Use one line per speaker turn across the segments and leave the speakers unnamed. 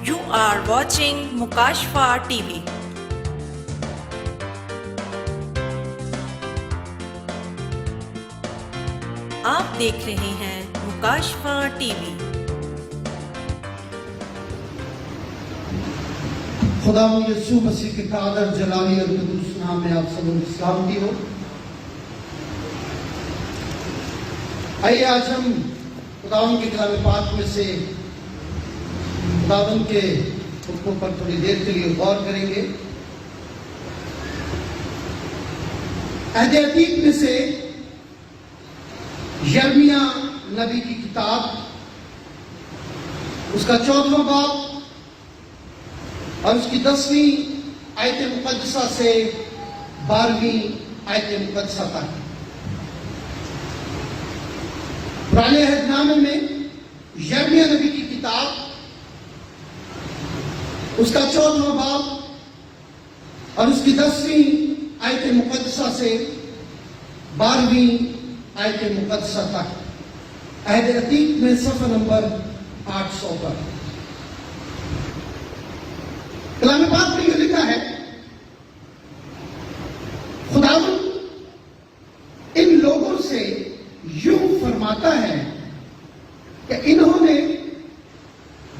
You are watching Mukashfa TV. آپ دیکھ رہے ہیں مکاشفہ ٹی وی۔
خدا یسوع مسیح کے قادر جلالی اور قدوس نام میں آپ سب کو سلامتی ہو۔ آئیے آج ہم خداوند کے کلام پاک میں سے خداوند کے حکموں پر تھوڑی دیر کے لیے غور کریں گے۔ عہد عتیق میں سے یرمیہ نبی کی کتاب، اس کا 14واں باب اور اس کی 10ویں آیت مقدسہ سے 12ویں آیت مقدسہ تک۔ پرانے عہد نامے میں یرمیہ نبی کی کتاب، اس کا 14واں باب اور اس کی 10ویں آیت مقدسہ سے 12ویں آیت مقدسہ تک، عہد عتیق میں صفحہ نمبر 800 پر۔ کلام پاک میں یہ لکھا ہے، خداوند ان لوگوں سے یوں فرماتا ہے کہ انہوں نے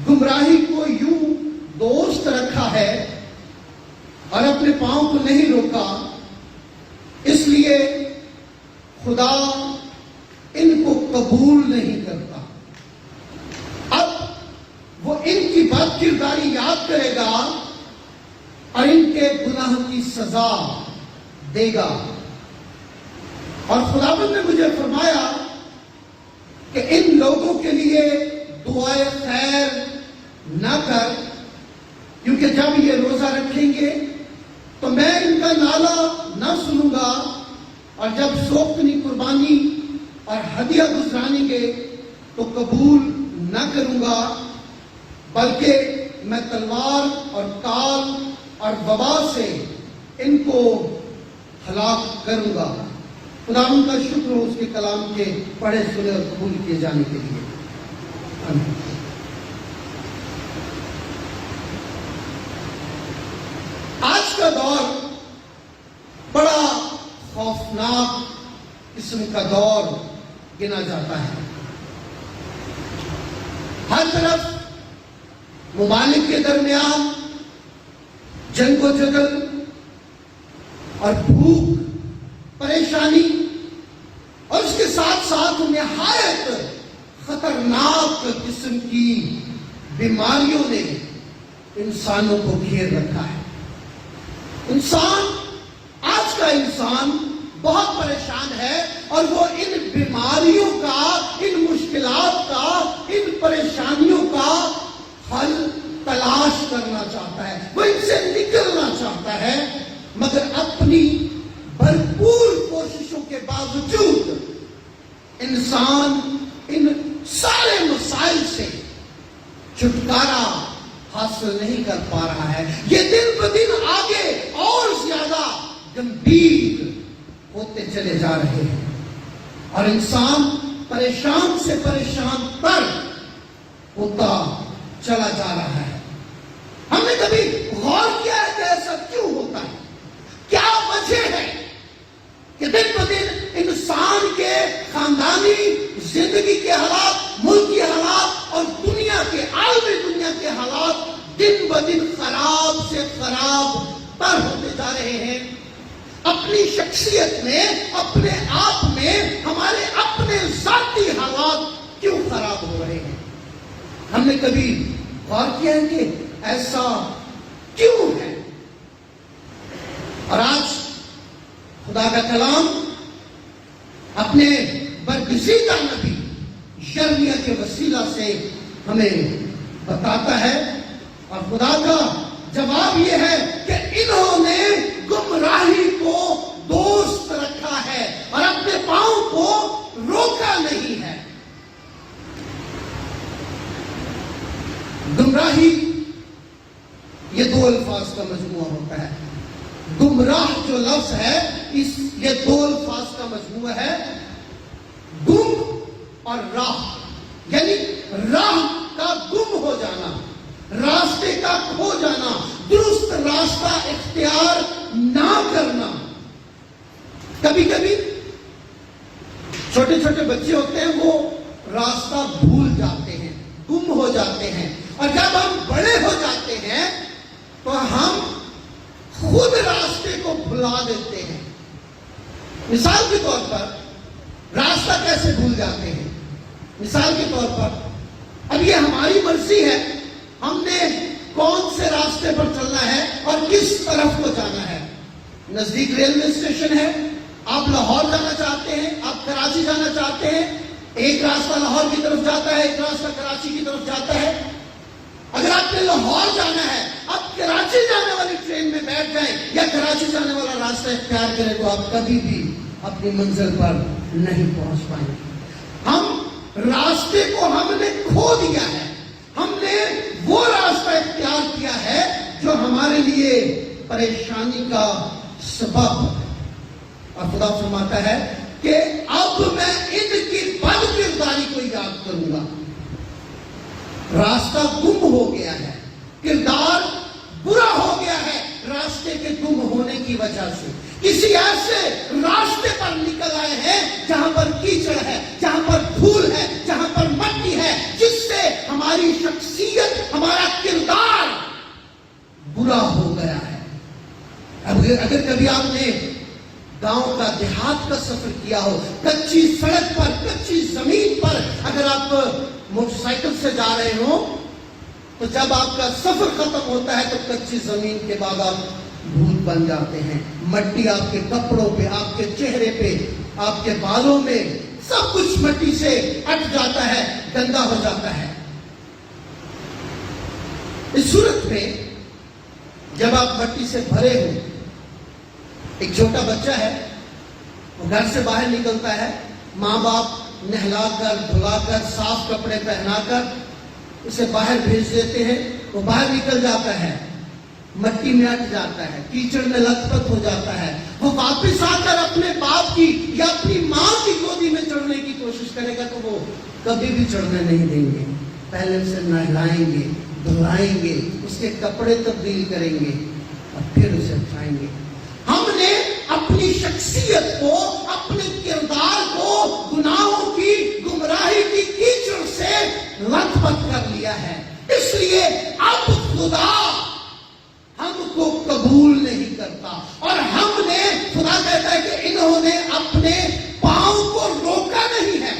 گمراہی کو یوں دوست رکھا ہے اور اپنے پاؤں کو نہیں روکا، اس لیے خدا ان کو قبول نہیں کرتا۔ اب وہ ان کی بد کرداری یاد کرے گا اور ان کے گناہ کی سزا دے گا۔ اور خداوند نے مجھے فرمایا کہ ان لوگوں کے لیے دعائے خیر نہ کر، کیونکہ جب یہ روزہ رکھیں گے تو میں ان کا نالہ نہ سنوں گا، اور جب سوختنی قربانی اور ہدیہ گزرانیں گے تو قبول نہ کروں گا، بلکہ میں تلوار اور کال اور وبا سے ان کو ہلاک کروں گا۔ خداوند کا شکر ہو اس کے کلام کے پڑھے سنے اور قبول کیے جانے کے لیے۔ آمین۔ آج کا دور بڑا خوفناک قسم کا دور گنا جاتا ہے۔ ہر طرف ممالک کے درمیان جنگ و جدل اور بھوک، پریشانی، اور اس کے ساتھ ساتھ نہایت خطرناک قسم کی بیماریوں نے انسانوں کو گھیر رکھا ہے۔ آج کا انسان بہت پریشان ہے، اور وہ ان بیماریوں کا، ان مشکلات کا، ان پریشانیوں کا حل تلاش کرنا چاہتا ہے، وہ ان سے نکلنا چاہتا ہے، مگر اپنی بھرپور کوششوں کے باوجود انسان ان سارے مسائل سے چھٹکارا حاصل نہیں کر پا رہا ہے۔ یہ دن بدن آگے اور زیادہ گمبھیر ہوتے چلے جا رہے ہیں، اور انسان پریشان سے پریشان تر ہوتا چلا جا رہا ہے۔ ہم نے کبھی غور کیا ہے کہ ایسا کیوں ہوتا ہے؟ کیا وجہ ہے کہ دن بدن انسان کے خاندانی زندگی کے حالات، ملکی حالات اور دنیا کے، عالمی دنیا کے حالات دن بدن خراب سے خراب تر ہوتے جا رہے ہیں؟ اپنی شخصیت میں، اپنے آپ میں ہمارے اپنے ذاتی حالات کیوں خراب ہو رہے ہیں؟ ہم نے کبھی غور کیا ہے کہ ایسا کیوں ہے؟ اور آج خدا کا کلام اپنے برگزیدہ نبی یرمیہ کے وسیلہ سے ہمیں بتاتا ہے، اور خدا کا جواب یہ ہے کہ انہوں نے گمراہی کو دوست رکھا ہے اور اپنے پاؤں کو روکا نہیں ہے۔ گمراہی یہ دو الفاظ کا مجموعہ ہوتا ہے۔ گمراہ جو لفظ ہے، یہ دو الفاظ کا مجموعہ ہے، گم اور راہ، یعنی راہ کا گم ہو جانا، راستے بچے ہوتے ہیں وہ راستہ بھول جاتے ہیں، گم ہو جاتے ہیں، اور جب ہم بڑے ہو جاتے ہیں تو ہم خود راستے کو بھلا دیتے ہیں۔ مثال کے طور پر راستہ کیسے بھول جاتے ہیں؟ مثال کے طور پر اب یہ ہماری مرضی ہے ہم نے کون سے راستے پر چلنا ہے اور کس طرف کو جانا ہے۔ نزدیک ریلوے اسٹیشن ہے، آپ لاہور جانا چاہتے ہیں، آپ کراچی جانا چاہتے ہیں، ایک راستہ لاہور کی طرف جاتا ہے، ایک راستہ کراچی کی طرف جاتا ہے۔ اگر آپ نے لاہور جانا ہے، آپ کراچی جانے والی ٹرین میں بیٹھ جائیں یا کراچی جانے والا راستہ اختیار کریں تو آپ کبھی بھی اپنی منزل پر نہیں پہنچ پائیں گے۔ ہم راستے کو ہم نے کھو دیا ہے، ہم نے وہ راستہ اختیار کیا ہے جو ہمارے لیے پریشانی کا سبب ہے۔ اور خدا فرماتا ہے کہ اب میں ان کی بد کرداری کو یاد کروں گا۔ راستہ گم ہو گیا ہے، کردار برا ہو گیا ہے راستے کے گم ہونے کی وجہ سے۔ کسی ایسے راستے پر نکل آئے ہیں جہاں پر کیچڑ ہے، جہاں پر دھول ہے، جہاں پر مٹی ہے، جس سے ہماری شخصیت، ہمارا کردار برا ہو گیا ہے۔ اگر کبھی آپ نے گاؤں کا، دیہات کا سفر کیا ہو، کچی سڑک پر، کچی زمین پر اگر آپ موٹر سائیکل سے جا رہے ہو تو جب آپ کا سفر ختم ہوتا ہے تو کچی زمین کے بعد آپ بھوت بن جاتے ہیں، مٹی آپ کے کپڑوں پہ، آپ کے چہرے پہ، آپ کے بالوں میں، سب کچھ مٹی سے اٹ جاتا ہے، گندا ہو جاتا ہے۔ اس صورت میں جب آپ مٹی سے بھرے ہو، ایک چھوٹا بچہ ہے، وہ گھر سے باہر نکلتا ہے، ماں باپ نہلا کر، دھلا کر، صاف کپڑے پہنا کر اسے باہر بھیج دیتے ہیں، وہ باہر نکل جاتا ہے، مٹی میں اٹ جاتا ہے، کیچڑ میں لت پت ہو جاتا ہے، وہ واپس آ کر اپنے باپ کی یا اپنی ماں کی گودی میں چڑھنے کی کوشش کرے گا تو وہ کبھی بھی چڑھنے نہیں دیں گے، پہلے اسے نہلائیں گے، دھلائیں گے، اس کے کپڑے تبدیل کریں گے اور پھر اسے اٹھائیں گے۔ ہم نے اپنی شخصیت کو، اپنے کردار کو گناہوں کی، گمراہی کی کیچڑ سے لت پت کر لیا ہے، اس لیے اب خدا ہم کو قبول نہیں کرتا، اور ہم نے، خدا کہتا ہے کہ انہوں نے اپنے پاؤں کو روکا نہیں ہے،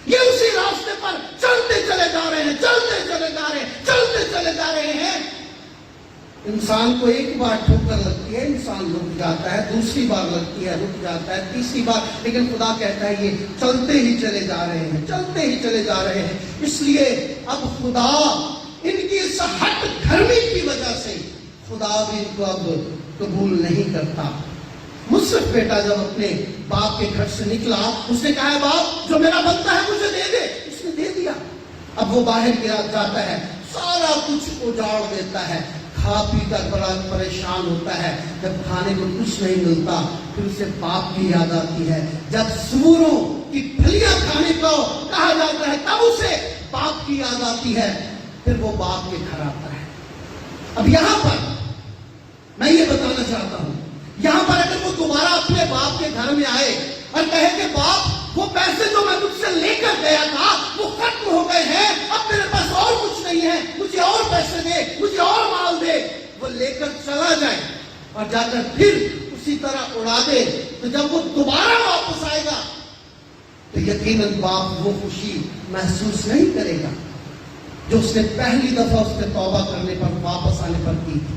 یہ اسی راستے پر چلتے چلے جا رہے ہیں، چلتے چلے جا رہے ہیں، چلتے چلے جا رہے ہیں۔ انسان کو ایک بار ٹھوکر لگتی ہے، انسان رک جاتا ہے، دوسری بار لگتی ہے، رک جاتا ہے، تیسری بار، لیکن خدا کہتا ہے یہ چلتے ہی چلے جا رہے ہیں، چلتے ہی چلے جا رہے ہیں۔ اس لیے اب خدا ان کی اس ہٹ دھرمی کی وجہ سے خدا بھی ان کو اب قبول نہیں کرتا۔ مصرف بیٹا جب اپنے باپ کے گھر سے نکلا، اس نے کہا ہے باپ جو میرا بنتا ہے مجھے دے دے، اس نے دے دیا۔ اب وہ باہر گیا جاتا ہے، سارا کچھ اجاڑ دیتا ہے، کھا پی کر بڑا پریشان ہوتا ہے، جب کھانے کو کچھ نہیں ملتا پھر اسے باپ کی یاد آتی ہے، جب سوروں کی پھلیاں کھانے کو کہا جاتا ہے تب اسے باپ کی یاد آتی ہے، پھر وہ باپ کے گھر آتا ہے۔ اب یہاں پر میں یہ بتانا چاہتا ہوں، یہاں پر اگر وہ دوبارہ اپنے باپ کے گھر میں آئے اور کہے کہ باپ وہ پیسے جو میں تجھ سے لے کر گیا تھا وہ ختم ہو گئے ہیں، اب میرے پاس اور کچھ نہیں ہے، مجھے اور پیسے دے، مجھے اور مال دے، وہ لے کر چلا جائے اور جا کر پھر اسی طرح اڑا دے، تو جب وہ دوبارہ واپس آئے گا تو یقیناً باپ وہ خوشی محسوس نہیں کرے گا جو اس نے پہلی دفعہ اس نے توبہ کرنے پر، واپس آنے پر کی تھی۔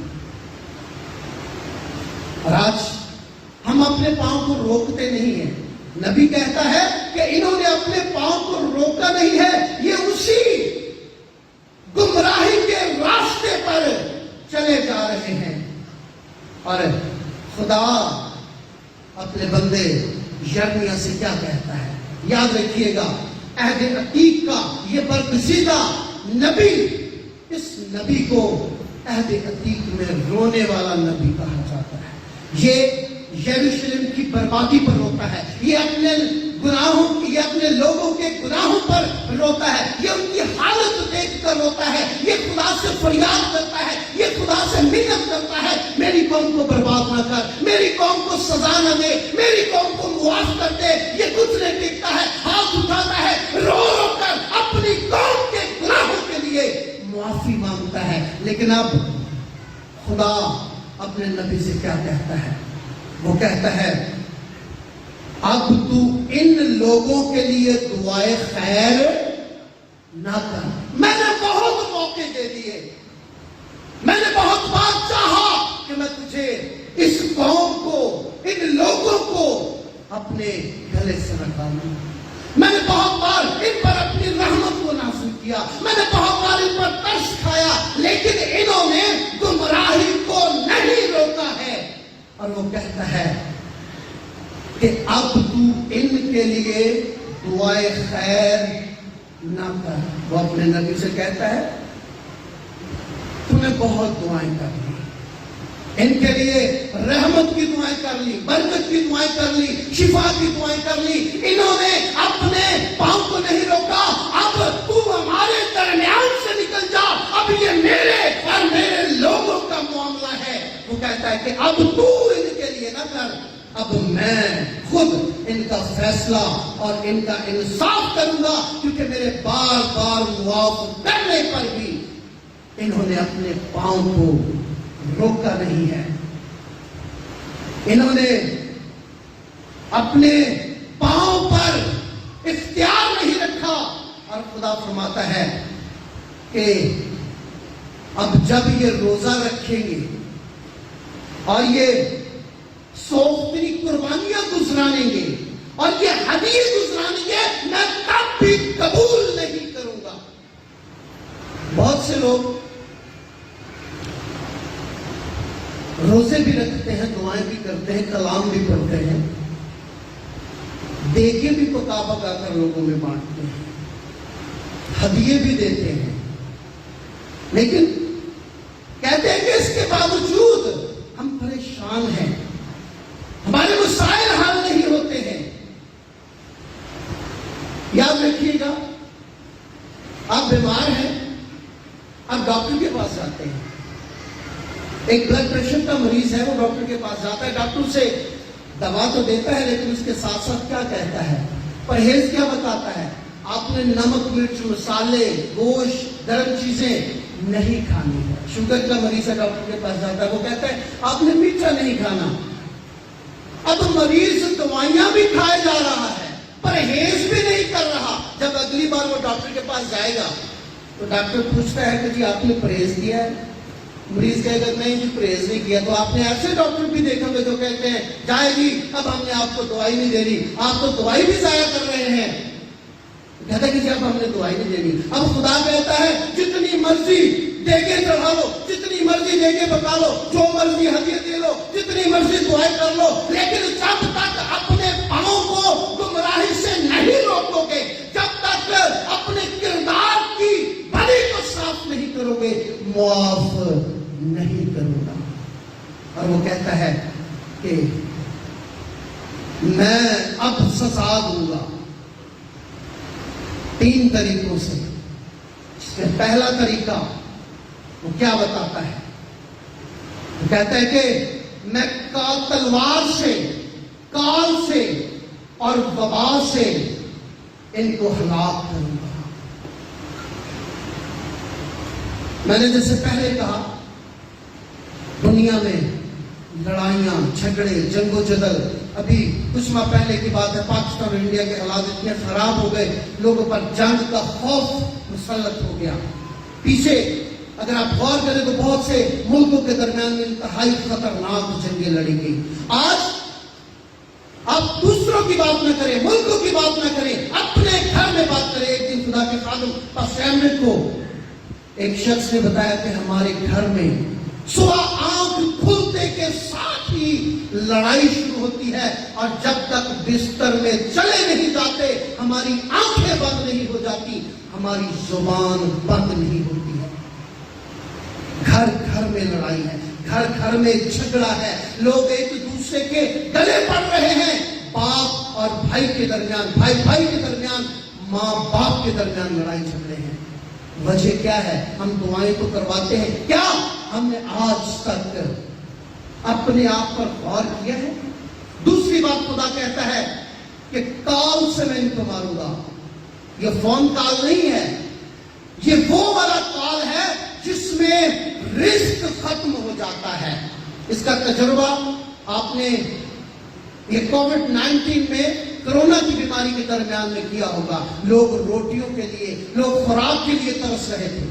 اور آج ہم اپنے پاؤں کو روکتے نہیں ہیں۔ نبی کہتا ہے کہ انہوں نے اپنے پاؤں کو روکا نہیں ہے، یہ اسی گمراہی کے راستے پر چلے جا رہے ہیں۔ اور خدا اپنے بندے یرمیا سے کیا کہتا ہے؟ یاد رکھیے گا، عہد عتیق کا یہ برگزیدہ نبی، اس نبی کو عہد عتیق میں رونے والا نبی کہا جاتا ہے۔ یہ یروشلم کی بربادی پر روتا ہے، یہ اپنے گناہوں کی، یہ اپنے لوگوں کے گناہوں پر روتا ہے، یہ ان کی حالت دیکھ کر کر روتا ہے, یہ خدا سے فریاد کرتا ہے, یہ خدا سے منت کرتا ہے, میری قوم کو برباد نہ کر, میری قوم کو سزا نہ دے, میری قوم کو معاف کر دے. یہ کچھ نہیں ٹکتا ہے, ہاتھ اٹھاتا ہے, رو رو کر اپنی قوم کے گناہوں کے لیے معافی مانگتا ہے. لیکن اب خدا اپنے نبی سے کیا کہتا ہے؟ وہ کہتا ہے اب تو ان لوگوں کے لیے دعائے خیر نہ کر. میں نے بہت موقع دے دیے, میں نے بہت بار چاہا کہ میں تجھے, اس قوم کو, ان لوگوں کو اپنے گلے سے نکالوں. میں نے بہت بار ان پر اپنی رحمت کو نازل کیا, میں نے بہت بار ان پر ترس کھایا, لیکن انہوں نے گمراہی کو نہیں روکا ہے. اور وہ کہتا ہے کہ اب تو ان کے لیے دعائے خیر نہ کر. وہ اپنے نبی سے کہتا ہے تو نے بہت دعائیں کر لی, ان کے لیے رحمت کی دعائیں کر لی, برکت کی دعائیں کر لی, شفا کی دعائیں کر لی, انہوں نے اپنے پاؤں کو نہیں روکا. اب تو ہمارے درمیان سے نکل جا, اب یہ میرے اور میرے لوگوں کا معاملہ ہے. وہ کہتا ہے کہ اب تو ان کے لیے نہ کر, اب میں خود ان کا فیصلہ اور ان کا انصاف کروں گا, کیونکہ میرے بار بار معاف کرنے پر بھی انہوں نے اپنے پاؤں کو روکا نہیں ہے, انہوں نے اپنے پاؤں پر اختیار نہیں رکھا. اور خدا فرماتا ہے کہ اب جب یہ روزہ رکھیں گے اور یہ سوختری قربانیاں گزرانیں گے اور یہ ہدیے گزرانیں گے, میں تب بھی قبول نہیں کروں گا. بہت سے لوگ روزے بھی رکھتے ہیں, دعائیں بھی کرتے ہیں, کلام بھی پڑھتے ہیں, دیگیں بھی پکا پکا کر لوگوں میں بانٹتے ہیں, ہدیے بھی دیتے ہیں, لیکن کہتے ہیں کہ اس کے باوجود ہم پریشان ہیں, ہمارے مسائل حل نہیں ہوتے ہیں. یاد رکھیے گا, آپ بیمار ہیں, آپ ڈاکٹر کے پاس جاتے ہیں, ایک بلڈ پریشر کا مریض ہے, وہ ڈاکٹر کے پاس جاتا ہے, ڈاکٹر سے دوا تو دیتا ہے, لیکن اس کے ساتھ ساتھ کیا کہتا ہے, پرہیز کیا بتاتا ہے, آپ نے نمک, مرچ, مسالے, گوشت, گرم چیزیں نہیں کھانی ہے. شوگر کا مریض ہے, ڈاکٹر کے پاس جاتا ہے, وہ کہتا ہے آپ نے میٹھا نہیں کھانا. اب مریض دوائیاں بھی کھائے جا رہا ہے, پرہیز بھی نہیں کر رہا. جب اگلی بار وہ ڈاکٹر کے پاس جائے گا تو ڈاکٹر پوچھتا ہے کہ جی آپ نے پرہیز کیا ہے؟ مریض کہے گا نہیں جی پرہیز نہیں کیا. تو آپ نے ایسے ڈاکٹر بھی دیکھا جو کہتے ہیں جائے جی اب ہم نے آپ کو دوائی نہیں دینی, آپ تو دوائی بھی ضائع کر رہے ہیں. کہتا ہے کہ جی اب ہم نے دوائی نہیں دینی. اب خدا کہتا ہے جتنی مرضی دیگیں چڑھا لو, جتنی مرضی دیگیں پکا لو, جو مرضی ہدیے دے لو, جتنی مرضی دعائیں کر لو, لیکن جب تک اپنے پاؤں کو گمراہی سے نہیں روکو گے, جب تک اپنے کردار کی بڑی کو صاف نہیں کرو گے, معاف نہیں کروں گا. اور وہ کہتا ہے کہ میں اب سزا دوں گا 3 طریقوں سے. اس میں پہلا طریقہ وہ کیا بتاتا ہے, وہ کہتا ہے کہ میں تلوار سے, کال سے اور وبا سے ان کو ہلاک کروں گا. میں نے جیسے پہلے کہا, دنیا میں لڑائیاں, جھگڑے, جنگ و جدل, ابھی کچھ ماہ پہلے کی بات ہے, پاکستان اور انڈیا کے حالات اتنے خراب ہو گئے, لوگوں پر جنگ کا خوف مسلط ہو گیا. پیچھے اگر آپ غور کریں تو بہت سے ملکوں کے درمیان میں انتہائی خطرناک جنگیں لڑی گئی. آج آپ دوسروں کی بات نہ کریں, ملکوں کی بات نہ کریں, اپنے گھر میں بات کریں. ایک دن خدا کے خادم پاسٹر کو ایک شخص نے بتایا کہ ہمارے گھر میں صبح آنکھ کھلتے کے ساتھ ہی لڑائی شروع ہوتی ہے, اور جب تک بستر میں چلے نہیں جاتے ہماری آنکھیں بند نہیں ہو جاتی, ہماری زبان بند نہیں ہوتی ہے. گھر گھر میں لڑائی ہے, گھر گھر میں جھگڑا ہے, لوگ ایک دوسرے کے گلے پڑ رہے ہیں, باپ اور بھائی کے درمیان, بھائی بھائی کے درمیان, ماں باپ کے درمیان لڑائی جھگڑے ہیں. وجہ کیا ہے؟ ہم دعائیں تو کرواتے ہیں، کیا ہم نے آج تک اپنے آپ پر غور کیا ہے؟ دوسری بات خدا کہتا ہے کہ کال سے میں ان کو ماروں گا. یہ فون کال نہیں ہے، یہ وہ والا کال ہے جس میں رزق ختم ہو جاتا ہے. اس کا تجربہ آپ نے یہ کووڈ-19 میں، کرونا کی بیماری کے درمیان میں کیا ہوگا. لوگ روٹیوں کے لیے، لوگ خوراک کے لیے ترس رہے تھے.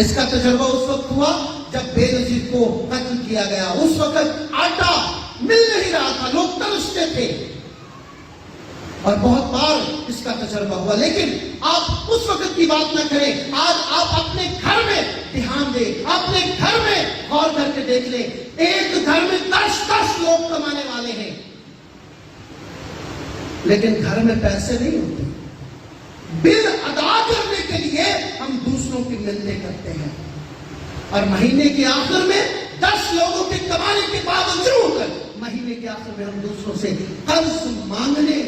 اس کا تجربہ اس وقت ہوا جب بے نظیر کو قتل کیا گیا. اس وقت آٹا مل نہیں رہا تھا، لوگ ترستے تھے، اور بہت بار اس کا تجربہ ہوا. لیکن آپ اس وقت کی بات نہ کریں، آج آپ اپنے گھر میں دھیان دیں، اپنے گھر میں غور کر کے دیکھ لیں. ایک گھر میں 10 لوگ کمانے والے ہیں، لیکن گھر میں پیسے نہیں ہوتے. بل ادا کرنے کے لیے ہم دوسروں کی منتیں کرتے ہیں، اور مہینے کے آخر میں 10 لوگوں کے کمانے کے باوجود مہینے کے آخر میں ہم دوسروں سے قرض مانگنے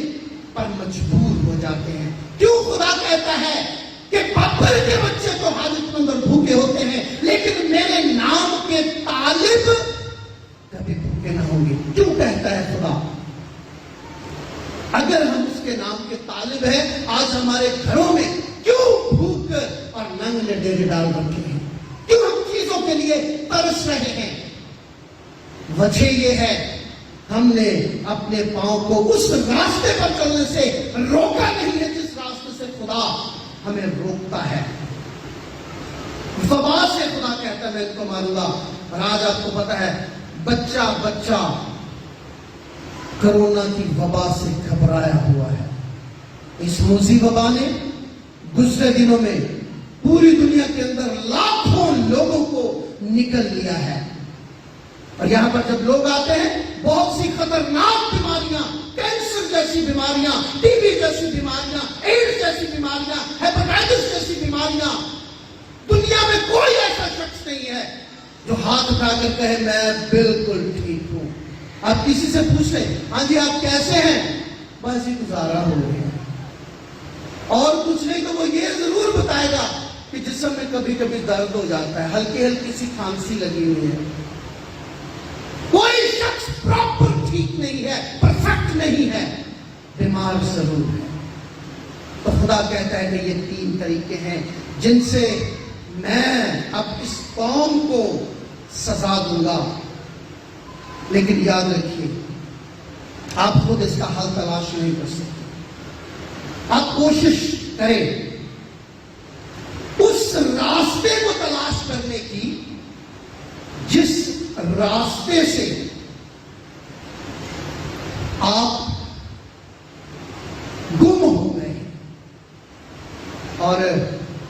پر مجبور ہو جاتے ہیں. کیوں خدا کہتا ہے کہ بابر کے بچے تو حاجت مند اور بھوکے ہوتے ہیں، لیکن میرے نام کے طالب کبھی بھوکے نہ ہوں گے؟ کیوں کہتا ہے خدا؟ اگر ہم اس کے نام کے طالب ہیں، آج ہمارے گھروں میں کیوں بھوک اور ننگ نے ڈیرے ڈال رکھے ہیں؟ کیوں ہم چیزوں کے لیے ترس رہے ہیں؟ وجہ یہ ہے، ہم نے اپنے پاؤں کو اس راستے پر چلنے سے روکا نہیں ہے جس راستے سے خدا ہمیں روکتا ہے. وبا سے خدا کہتا ہے میں ان کو ماروں گا. اور آج آپ کو پتا ہے بچہ کرونا کی وبا سے گھبرایا ہوا ہے. اس موذی وبا نے گزرے دنوں میں پوری دنیا کے اندر لاکھوں لوگوں کو نکل لیا ہے. اور یہاں پر جب لوگ آتے ہیں، بہت سی خطرناک بیماریاں، کینسر جیسی بیماریاں، ٹی بی جیسی بیماریاں، ایڈز جیسی بیماریاں، ہیپاٹائٹس جیسی بیماریاں، دنیا میں کوئی ایسا شخص نہیں ہے جو ہاتھ اٹھا کر کہے میں بالکل ٹھیک ہوں. آپ کسی سے پوچھ لیں، ہاں جی آپ کیسے ہیں؟ بس ہی گزارا ہو رہے ہیں. اور کچھ نہیں تو وہ یہ ضرور بتائے گا کہ جسم میں کبھی کبھی درد ہو جاتا ہے، ہلکی ہلکی سی کھانسی لگی ہوئی ہے. کوئی شخص پراپر ٹھیک نہیں ہے، پرفیکٹ نہیں ہے، بیمار ضرور ہے. تو خدا کہتا ہے کہ یہ 3 طریقے ہیں جن سے میں اب اس قوم کو سزا دوں گا. لیکن یاد رکھیے، آپ خود اس کا حل تلاش نہیں کر سکتے. آپ کوشش کریں اس راستے کو تلاش کرنے کی جس راستے سے آپ گم ہو گئے. اور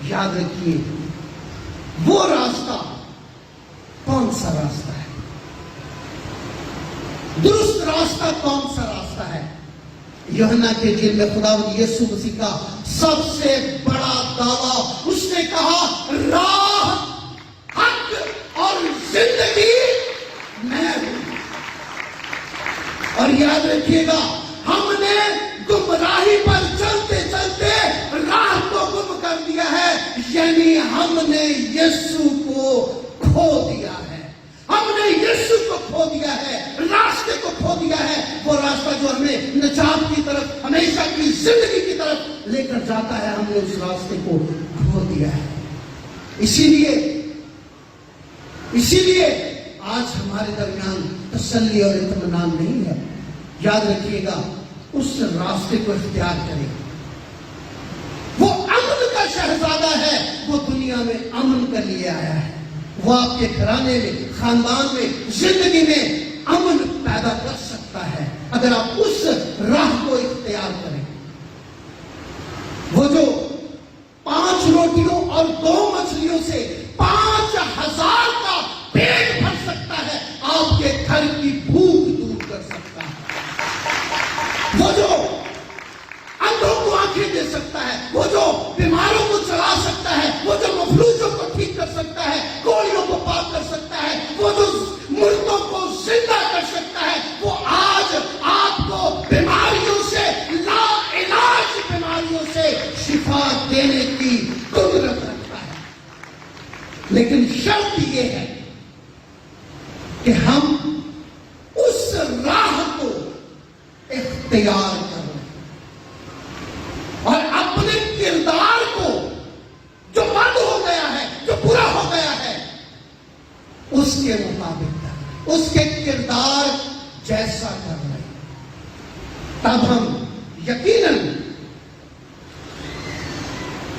یاد رکھیے وہ راستہ کون سا راستہ ہے، درست راستہ کون سا راستہ ہے. یوحنا کے انجیل میں خداوند یسوع مسیح کا سب سے بڑا دعویٰ، اس نے کہا راہ، حق اور زندگی میں ہوں. اور یاد رکھیے گا، ہم نے گمراہی پر چلتے چلتے راہ کو گم کر دیا ہے، یعنی ہم نے یسوع کو کھو دیا ہے. ہم نے یسوع کو کھو دیا ہے، راستے کو کھو دیا ہے. وہ راستہ جو ہمیں نجات کی طرف، ہمیشہ کی زندگی کی طرف لے کر جاتا ہے، ہم نے اس راستے کو کھو دیا ہے. اسی لیے آج ہمارے درمیان تسلی اور اطمینان نہیں ہے. یاد رکھیے گا، اس راستے کو اختیار کریں. وہ امن کا شہزادہ ہے، وہ دنیا میں امن کر لیے آیا ہے. وہ آپ کے گھرانے میں، خاندان میں، زندگی میں امن پیدا کر سکتا ہے اگر آپ اس راہ کو اختیار کریں. وہ جو 5 روٹیوں اور 2 مچھلیوں سے 5000 کا پیٹ بھر سکتا ہے، آپ کے گھر کی بھوک دور کر سکتا ہے. وہ جو اندھوں کو آنکھیں دے سکتا ہے، وہ جو بیماروں کو چلا سکتا ہے، وہ جو مفلوجوں کو ٹھیک کر سکتا ہے، کوڑیوں کو پاک کر سکتا ہے، وہ جو مردوں کو زندہ کر سکتا ہے، وہ آج آپ کو بیماریوں سے، لا علاج بیماریوں سے شفا دینے کی قدرت لیکن شرط یہ ہے کہ ہم اس راہ کو اختیار کریں اور اپنے کردار کو جو بند ہو گیا ہے، جو برا ہو گیا ہے، اس کے مطابق کریں، اس کے کردار جیسا کر رہے، تب ہم یقیناً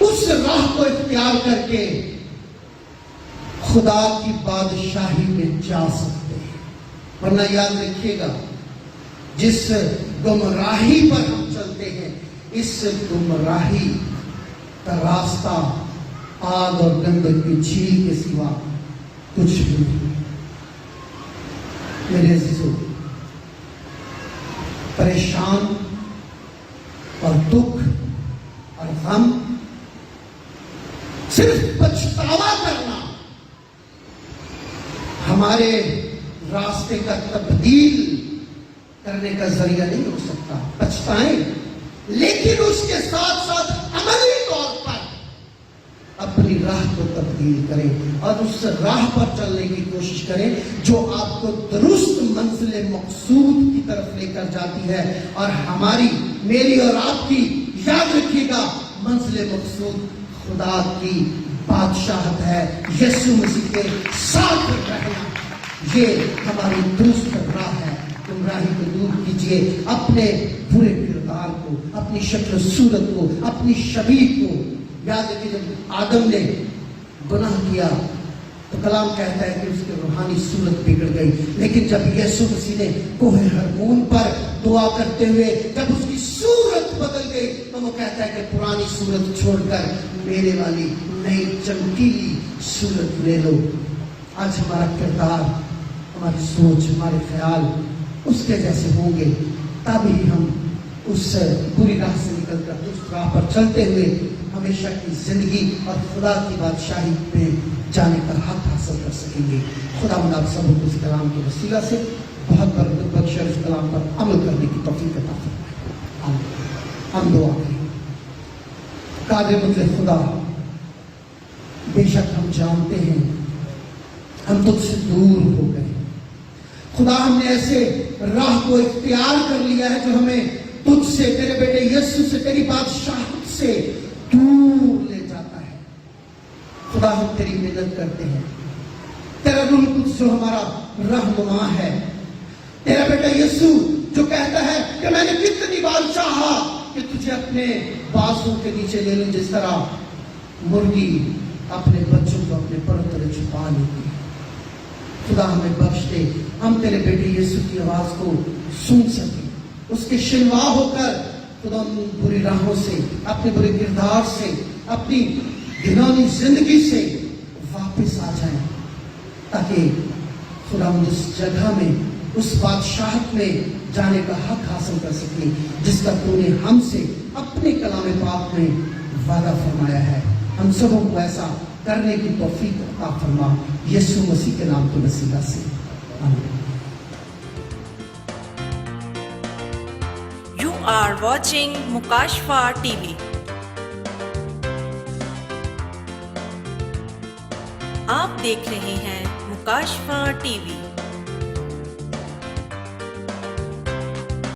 اس راہ کو اختیار کر کے خدا کی بادشاہی میں جا سکتے ہیں۔ ورنہ یاد رکھیے گا، جس گمراہی پر ہم چلتے ہیں، اس گمراہی کا راستہ آگ اور گندم کی جھیل کے سوا کچھ بھی نہیں۔ میرے عزیزو، پریشان اور دکھ اور غم، صرف پچھتاوا کرنا ہمارے راستے کا تبدیل کرنے کا ذریعہ نہیں ہو سکتا۔ پچھتائیں، لیکن اس کے ساتھ ساتھ عملی طور پر اپنی راہ کو تبدیل کریں اور اس راہ پر چلنے کی کوشش کریں جو آپ کو درست منزل مقصود کی طرف لے کر جاتی ہے۔ اور ہماری، میری اور آپ کی، یاد رکھیے گا، منزل مقصود خدا کی بادشاہت ہے، یسوع مسیح کے ساتھ رہنا، یہ ہماری درست راہ ہے۔ گمراہی کو دور کیجیے، اپنے برے کردار کو، اپنی شکل و صورت کو، اپنی شبیہ کو۔ یاد رکھیے، جب آدم نے گناہ کیا تو کلام کہتا ہے کہ اس کی روحانی صورت بگڑ گئی، لیکن جب یسوع مسیح نے کوہ ہرمون پر دعا کرتے ہوئے جب اس کی صورت بدل گئی تو وہ کہتا ہے کہ پرانی صورت چھوڑ کر میرے والی نئی چمکیلی صورت لے لو۔ آج ہمارا کردار، ہماری سوچ، ہمارے خیال اس کے جیسے ہوں گے، تبھی ہم اس بری راہ سے نکل کر اس راہ پر چلتے ہوئے ہمیشہ کی زندگی اور خدا کی بادشاہی میں جانے کا حق حاصل کر سکیں گے۔ خدا آپ سب کو اس کلام کے وسیلہ سے بہت برکت بخش اور اس کلام پر عمل کرنے کی توفیق عطا فرمائے۔ ہم دعا کریں۔ قادر مطلق خدا، بے شک ہم جانتے ہیں ہم تجھ سے دور ہو گئے خدا، ہم نے ایسے راہ کو اختیار کر لیا ہے جو ہمیں تجھ سے، تیرے بیٹے یسوع سے، تیری بادشاہت سے دور لے جاتا ہے۔ خدا ہم تیری مدد کرتے ہیں، تیرا روح القدس جو ہمارا رہنما ہے، تیرا بیٹا یسوع جو کہتا ہے کہ میں نے کتنی بار چاہا کہ تجھے اپنے بازوں کے نیچے لے لوں، جس طرح مرغی اپنے بچوں کو اپنے پر تلے چھپا لیتی ہے۔ خدا ہمیں بخش دے، ہم تیرے بیٹے یسوع کی آواز کو سن سکیں، اس کے شنوا ہو کر خدا ان بری راہوں سے، اپنے برے کردار سے، اپنی گھناؤنی زندگی سے واپس آ جائیں، تاکہ خدا اس جگہ میں، اس بادشاہت میں جانے کا حق حاصل کر سکیں جس کا تو نے ہم سے اپنے کلام پاک میں وعدہ فرمایا ہے۔ ہم سبوں کو ایسا کرنے کی توفیق عطا فرما، یسوع مسیح کے نام کے وسیلہ سے، آمین۔
You are watching Mukashva TV. آپ دیکھ رہے ہیں مکاشفہ ٹی وی۔